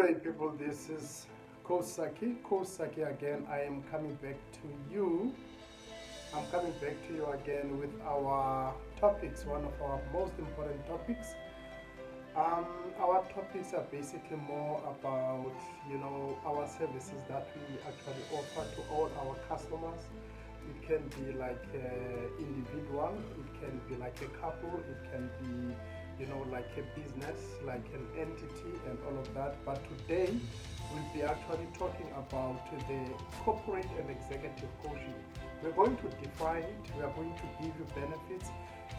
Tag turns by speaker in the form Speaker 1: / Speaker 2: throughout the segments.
Speaker 1: Alright people, this is Kosaki again. I am coming back to you. I'm coming back to you again with our topics, one of our most important topics. Our topics are basically more about, our services that we actually offer to all our customers. It can be like individual, it can be like a couple, it can be like a business, like an entity and all of that. But today we'll be actually talking about the corporate and executive coaching. We're going to define it, we are going to give you benefits,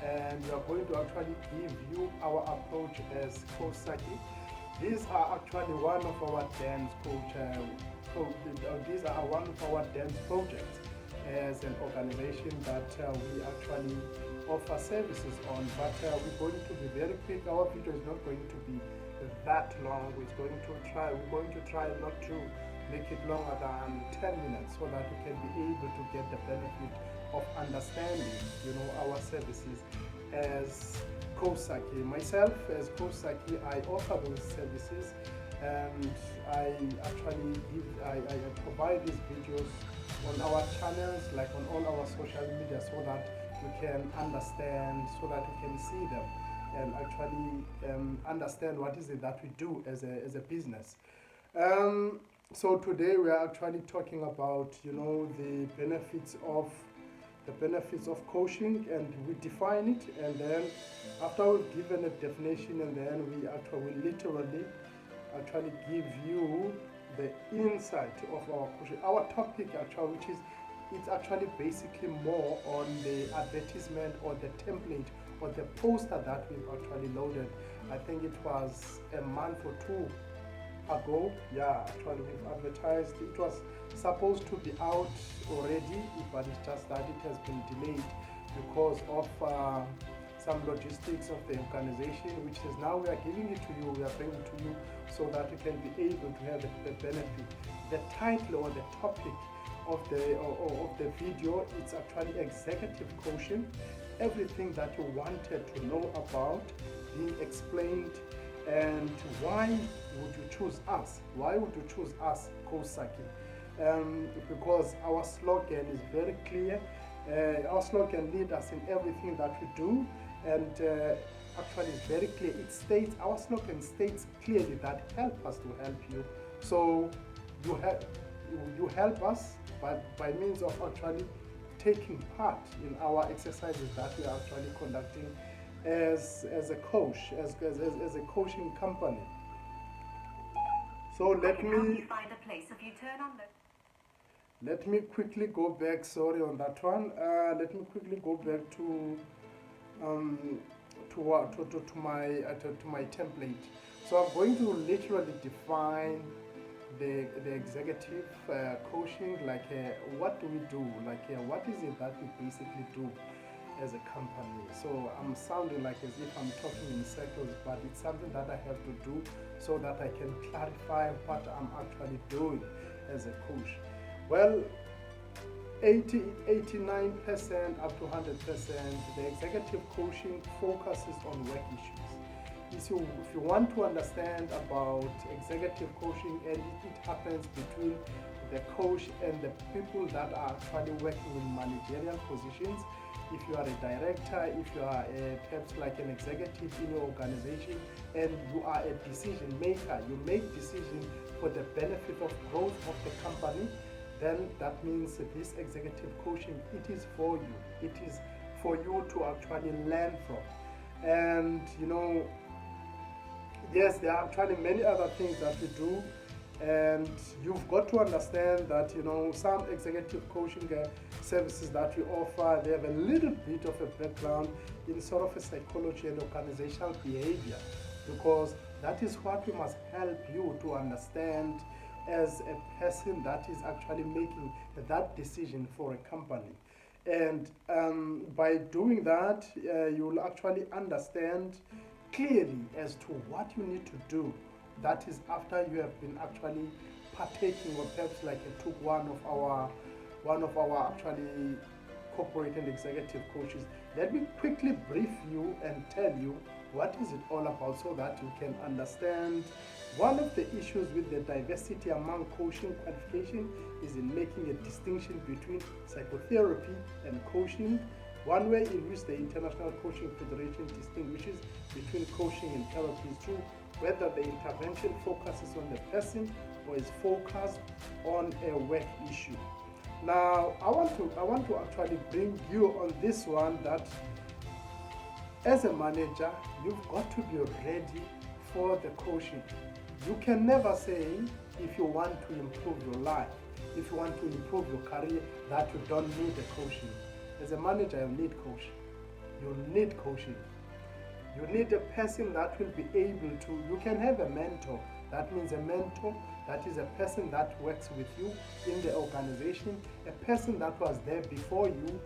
Speaker 1: and we are going to actually give you our approach as Kosaki. These are actually one of our dance these are one of our dance projects as an organization that we actually offer services on, but we're going to be very quick. Our video is not going to be that long. We're going to try not to make it longer than 10 minutes so that we can be able to get the benefit of understanding our services as Kosaki. Myself as Kosaki, I offer those services, and I provide these videos on our channels, like on all our social media, so that you can understand, so that you can see them and actually understand what is it that we do as a business. So today we are actually talking about the benefits of coaching, and we define it, and then after we've given a definition, and then we literally actually give you the insight of our coaching. Our topic actually, which is it's actually basically more on the advertisement or the template or the poster that we've actually loaded. I think it was a month or two ago. Yeah, actually we've advertised. It was supposed to be out already, but it's just that it has been delayed because of some logistics of the organization, which is now we are giving it to you, we are bringing it to you so that you can be able to have the benefit. The title or the topic of the video, it's actually executive coaching. Everything that you wanted to know about being explained, and why would you choose us? Why would you choose us, Kosaki? Because our slogan is very clear. Our slogan leads us in everything that we do, and actually it's very clear. It states, our slogan states clearly that help us to help you. So you help us by means of actually taking part in our exercises that we are actually conducting as a coach, as a coaching company. So let me
Speaker 2: find a place if you turn on the
Speaker 1: let me quickly go back, sorry on that one. Let me quickly go back to my template. So I'm going to literally define the executive coaching, like what do we do, like what is it that we basically do as a company. So I'm sounding like as if I'm talking in circles, but it's something that I have to do so that I can clarify what I'm actually doing as a coach. Well, 89% up to 100%, the executive coaching focuses on work issues. So if you want to understand about executive coaching, and it happens between the coach and the people that are actually working in managerial positions. If you are a director, if you are perhaps like an executive in your organization, and you are a decision maker, you make decisions for the benefit of growth of the company, then that means that this executive coaching, it is for you. It is for you to actually learn from. And yes, there are actually many other things that we do, and you've got to understand that some executive coaching services that we offer, they have a little bit of a background in sort of a psychology and organizational behavior, because that is what we must help you to understand as a person that is actually making that decision for a company. And by doing that, you will actually understand clearly as to what you need to do. That is after you have been actually partaking, or perhaps like you took one of our actually corporate and executive coaches. Let me quickly brief you and tell you what is it all about so that you can understand. One of the issues with the diversity among coaching qualification is in making a distinction between psychotherapy and coaching. One way in which the International Coaching Federation distinguishes between coaching and therapy is through whether the intervention focuses on the person or is focused on a work issue. Now, I want to actually bring you on this one that as a manager, you've got to be ready for the coaching. You can never say if you want to improve your life, if you want to improve your career, that you don't need the coaching. As a manager, you need coaching. You need coaching. You need a person that will be able to, you can have a mentor. That means a mentor, that is a person that works with you in the organization, a person that was there before you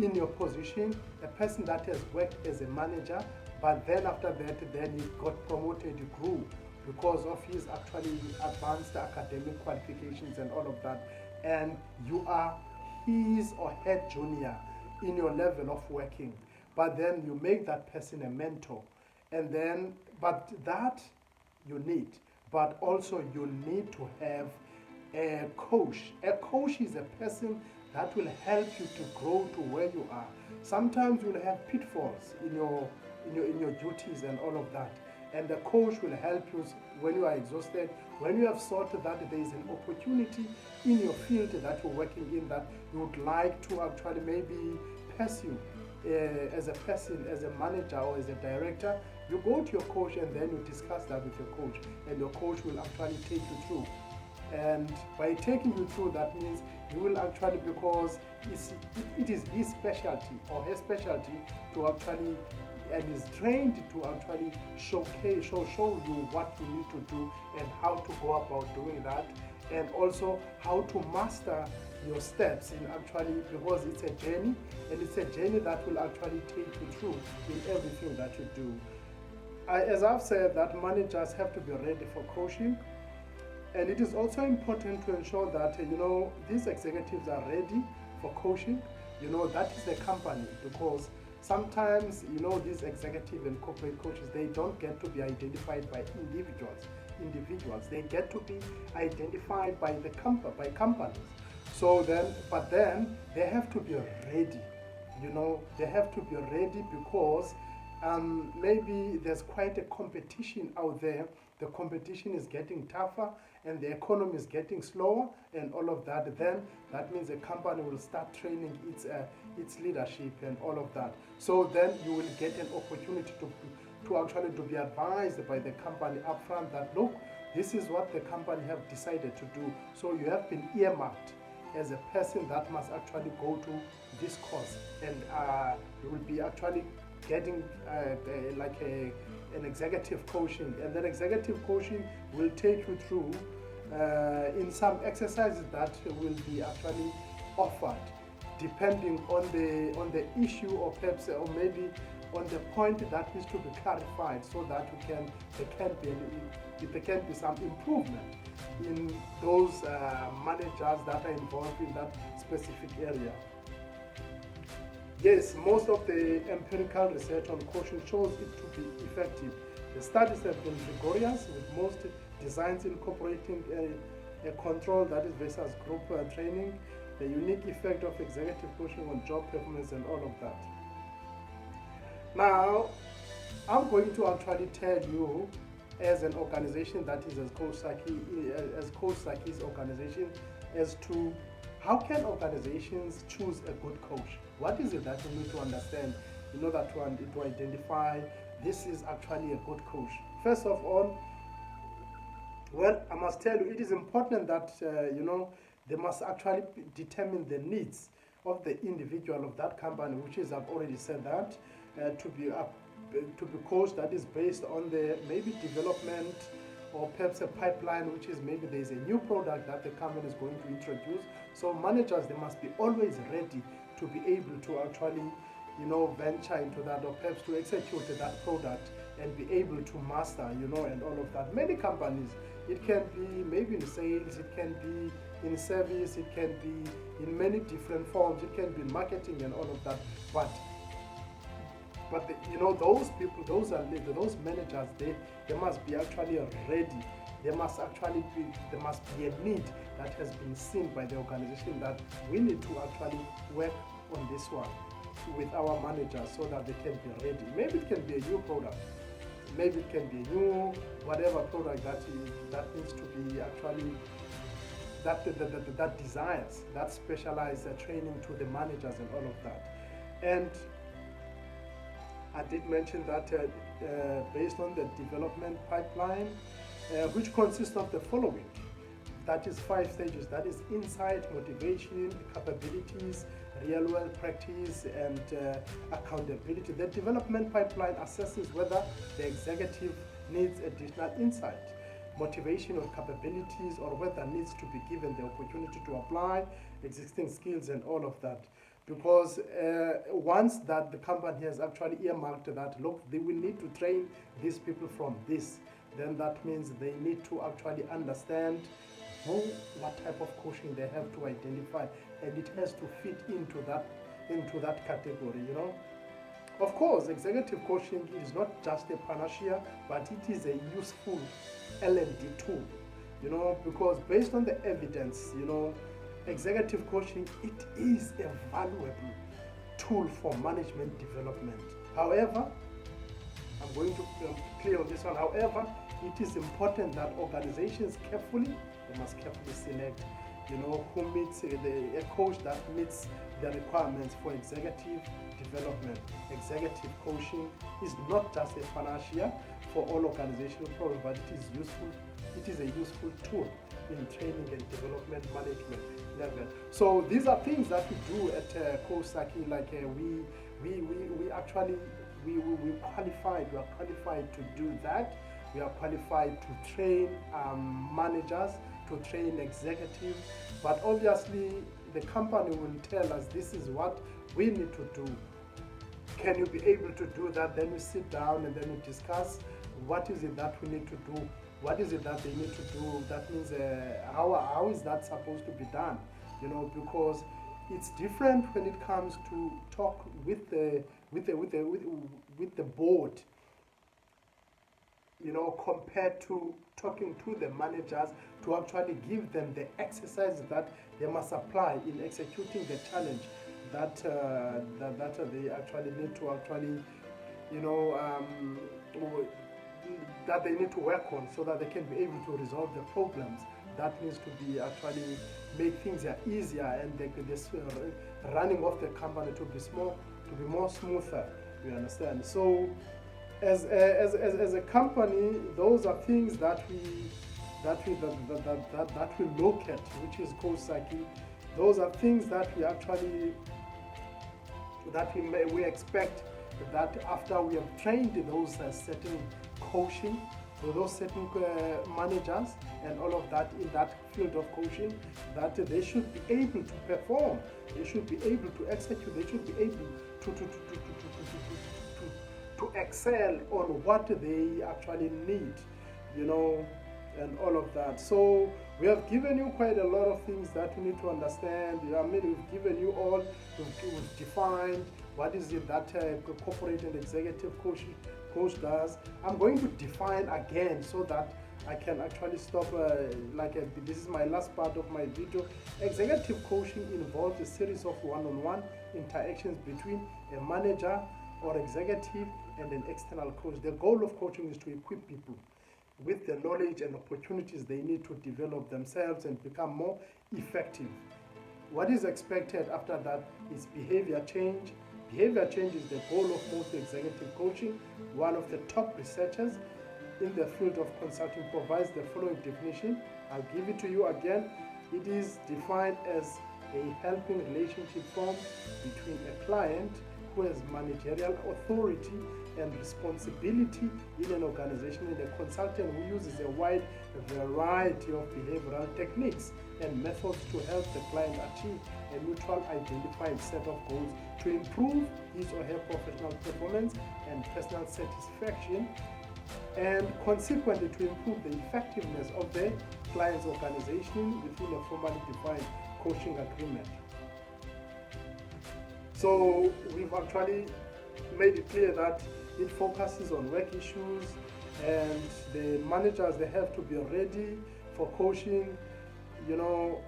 Speaker 1: in your position, a person that has worked as a manager, but then after that, then he got promoted, he grew because of his actually advanced academic qualifications and all of that. And you are his or her junior in your level of working. But then you make that person a mentor. And then, but that you need. But also you need to have a coach. A coach is a person that will help you to grow to where you are. Sometimes you'll have pitfalls in your duties and all of that. And the coach will help you when you are exhausted, when you have thought that there is an opportunity in your field that you're working in that you would like to actually maybe pursue as a person, as a manager or as a director. You go to your coach and then you discuss that with your coach, and your coach will actually take you through. And by taking you through, that means you will actually, because it is his specialty or her specialty to actually, and is trained to actually show you what you need to do and how to go about doing that, and also how to master your steps in actually, because it's a journey, and it's a journey that will actually take you through in everything that you do. As I've said, that managers have to be ready for coaching, and it is also important to ensure that these executives are ready for coaching. That is the company, because sometimes these executive and corporate coaches, they don't get to be identified by individuals. They get to be identified by companies. So then they have to be ready. They have to be ready because maybe there's quite a competition out there. The competition is getting tougher and the economy is getting slower and all of that. Then that means the company will start training its leadership and all of that. So then you will get an opportunity to actually to be advised by the company upfront that, look, this is what the company have decided to do. So you have been earmarked as a person that must actually go to this course, and you will be actually getting an executive coaching, and then executive coaching will take you through in some exercises that will be actually offered depending on the issue, or perhaps or maybe on the point that needs to be clarified, so that there can be some improvement in those managers that are involved in that specific area. Yes, most of the empirical research on coaching shows it to be effective. The studies have been rigorous, with most designs incorporating a control, that is versus group training, the unique effect of executive coaching on job performance and all of that. Now, I'm going to actually tell you, as an organization that is as Coach Saki's organization, as to how can organizations choose a good coach. What is it that you need to understand in order to identify this is actually a good coach? First of all, well, I must tell you, it is important that they must actually determine the needs of the individual of that company, which is, I've already said that, to be coached, that is based on the maybe development, or perhaps a pipeline, which is maybe there's a new product that the company is going to introduce. So managers, they must be always ready to be able to actually venture into that, or perhaps to execute that product and be able to master, and all of that. Many companies, it can be maybe in sales, it can be in service, it can be in many different forms, it can be in marketing and all of that. But those people, those managers, they must be actually ready. There must be a need that has been seen by the organization that we need to actually work on this one with our managers so that they can be ready. Maybe it can be a new product. Maybe it can be a new whatever product that needs to be actually that desires that specialized training to the managers and all of that. And I did mention that based on the development pipeline, which consists of the following. That is 5 stages. That is insight, motivation, capabilities, real world practice, and accountability. The development pipeline assesses whether the executive needs additional insight, motivation or capabilities, or whether needs to be given the opportunity to apply existing skills and all of that. Because once that the company has actually earmarked that, look, they will need to train these people from this, then that means they need to actually understand what type of coaching they have to identify, and it has to fit into that category. Of course, executive coaching is not just a panacea, but it is a useful L&D tool. Because based on the evidence, executive coaching, it is a valuable tool for management development. However, I'm going to clear on this one. However, it is important that organizations must carefully select, who meets a coach that meets the requirements for executive development. Executive coaching is not just a panacea for all organizational problems, but it is useful. It is a useful tool in training and development management level. So these are things that we do at Kosaki. Like we actually qualified. We are qualified to do that. We are qualified to train managers, to train executives. But obviously, the company will tell us this is what we need to do. Can you be able to do that? Then we sit down and then we discuss what is it that we need to do. What is it that they need to do? That means how is that supposed to be done? Because it's different when it comes to talk with the board. Compared to talking to the managers to actually give them the exercise that they must apply in executing the challenge that they actually need to that they need to work on, so that they can be able to resolve the problems. That needs to be actually make things easier, and the running of the company to be more smoother. You understand? So as a company, those are things that we look at, which is Kosaki. Those are things that we actually we expect that after we have trained those certain coaching, those certain managers and all of that in that field of coaching, that they should be able to perform, they should be able to execute, they should be able to excel on what they actually need, and all of that. So we have given you quite a lot of things that you need to understand. We've given you all, we've defined what is it that corporate and executive coach does. I'm going to define again so that I can actually stop. This is my last part of my video. Executive coaching involves a series of one-on-one interactions between a manager or executive and an external coach. The goal of coaching is to equip people with the knowledge and opportunities they need to develop themselves and become more effective. What is expected after that is behavior change. Behavior change is the goal of most executive coaching. One of the top researchers in the field of consulting provides the following definition. I'll give it to you again. It is defined as a helping relationship formed between a client who has managerial authority and responsibility in an organization and a consultant who uses a wide variety of behavioral techniques and methods to help the client achieve a mutual identified set of goals to improve his or her professional performance and personal satisfaction, and consequently to improve the effectiveness of the client's organization within a formally defined coaching agreement. So we've actually made it clear that it focuses on work issues, and the managers, they have to be ready for coaching. You know,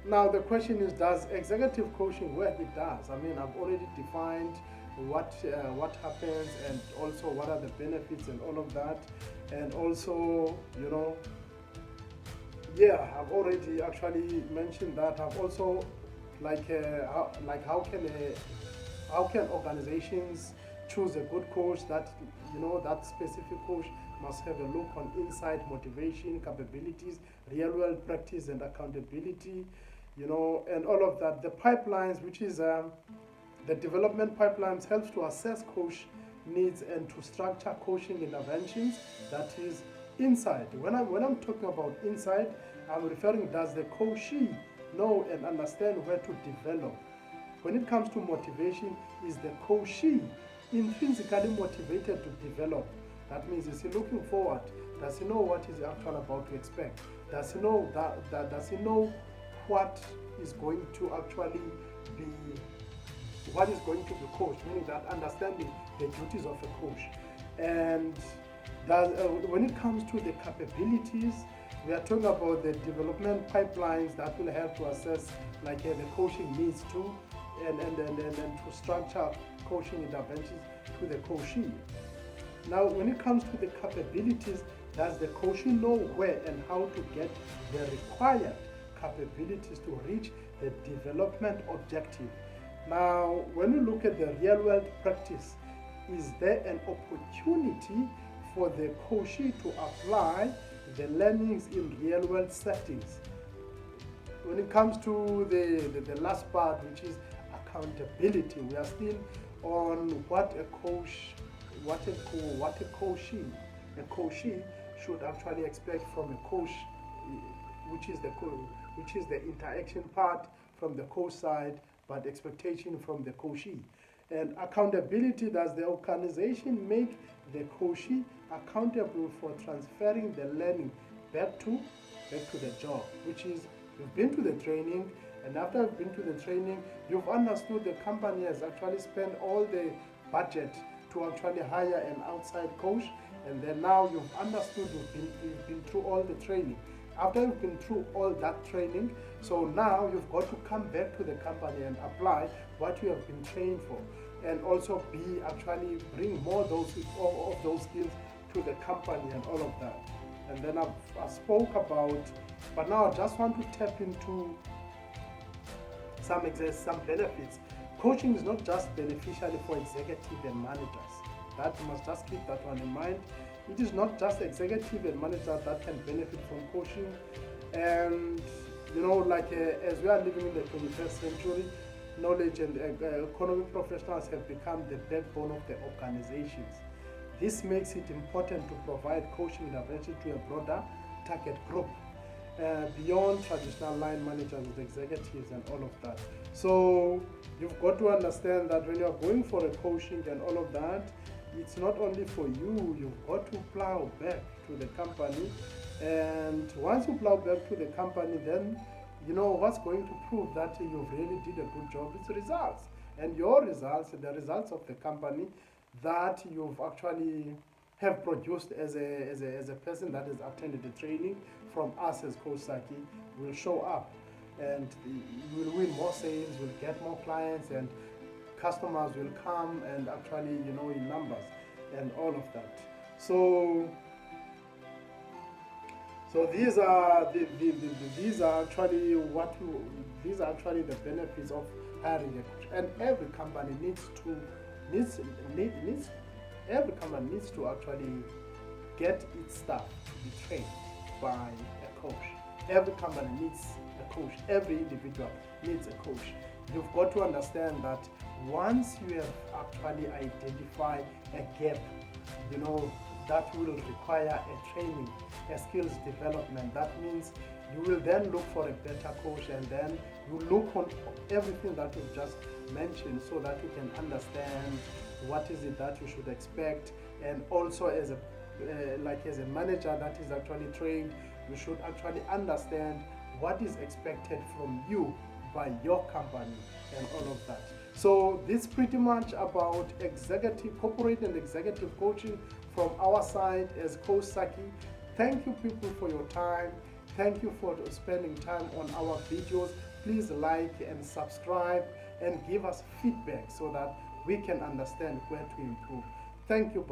Speaker 1: now the question is, does executive coaching work? It does. I mean, I've already defined what happens, and also what are the benefits and all of that, and also, you know, yeah, I've already actually mentioned that. I've also how can organizations choose a good coach? That, you know, that specific coach must have a look on insight, motivation, capabilities, real world practice, and accountability. You know, and all of that. The pipelines, which is the development pipelines, helps to assess coach needs and to structure coaching interventions. That is inside. When I'm talking about inside, I'm referring, does the coachee know and understand where to develop? When it comes to motivation, is the coachee intrinsically motivated to develop? That means, is he looking forward? Does he know what he's actually about to expect? Does he know does he know what is going to actually be what is going to be coached, meaning that understanding the duties of a coach. And when it comes to the capabilities, we are talking about the development pipelines that will help to assess the coaching needs to, and to structure coaching interventions to the coachee. Now, when it comes to the capabilities, does the coachee know where and how to get the required capabilities to reach the development objective? Now, when we look at the real world practice, is there an opportunity for the coachee to apply the learnings in real world settings? When it comes to the last part, which is accountability, we are still on what a coachee should actually expect from a coach, which is the interaction part from the coach side, but expectation from the coachee. And accountability, does the organization make the coachee accountable for transferring the learning back to the job? Which is, you've been to the training, and after you've been to the training, you've understood the company has actually spent all the budget to actually hire an outside coach, and then now you've understood, you've been through all the training. After you've been through all that training, so now you've got to come back to the company and apply what you have been trained for, and also bring more of those skills to the company and all of that. And then I spoke about, but now I just want to tap into some benefits. Coaching is not just beneficial for executive and managers. That you must just keep that one in mind. It is not just executive and manager that can benefit from coaching. And as we are living in the 21st century, knowledge and economic professionals have become the backbone of the organizations. This makes it important to provide coaching intervention to a broader target group, beyond traditional line managers, executives, and all of that. So you've got to understand that when you're going for a coaching and all of that, it's not only for you, you've got to plow back to the company. And once you plow back to the company, then what's going to prove that you really did a good job? It's results. And your results, the results of the company that you've actually have produced as a person that has attended the training from us as Coach Saki, will show up. And you will win more sales, you'll get more clients, and customers will come, and actually, in numbers and all of that. So these are actually the benefits of hiring a coach. And every company needs to actually get its staff to be trained by a coach. Every company needs a coach. Every individual needs a coach. You've got to understand that once you have actually identified a gap, that will require a training, a skills development. That means you will then look for a better coach, and then you look on everything that you've just mentioned, so that you can understand what is it that you should expect. And also, as a manager that is actually trained, you should actually understand what is expected from you by your company and all of that. So this pretty much about executive, corporate and executive coaching from our side as Coach Saki. Thank you people for your time. Thank you for spending time on our videos. Please like and subscribe and give us feedback so that we can understand where to improve. Thank you.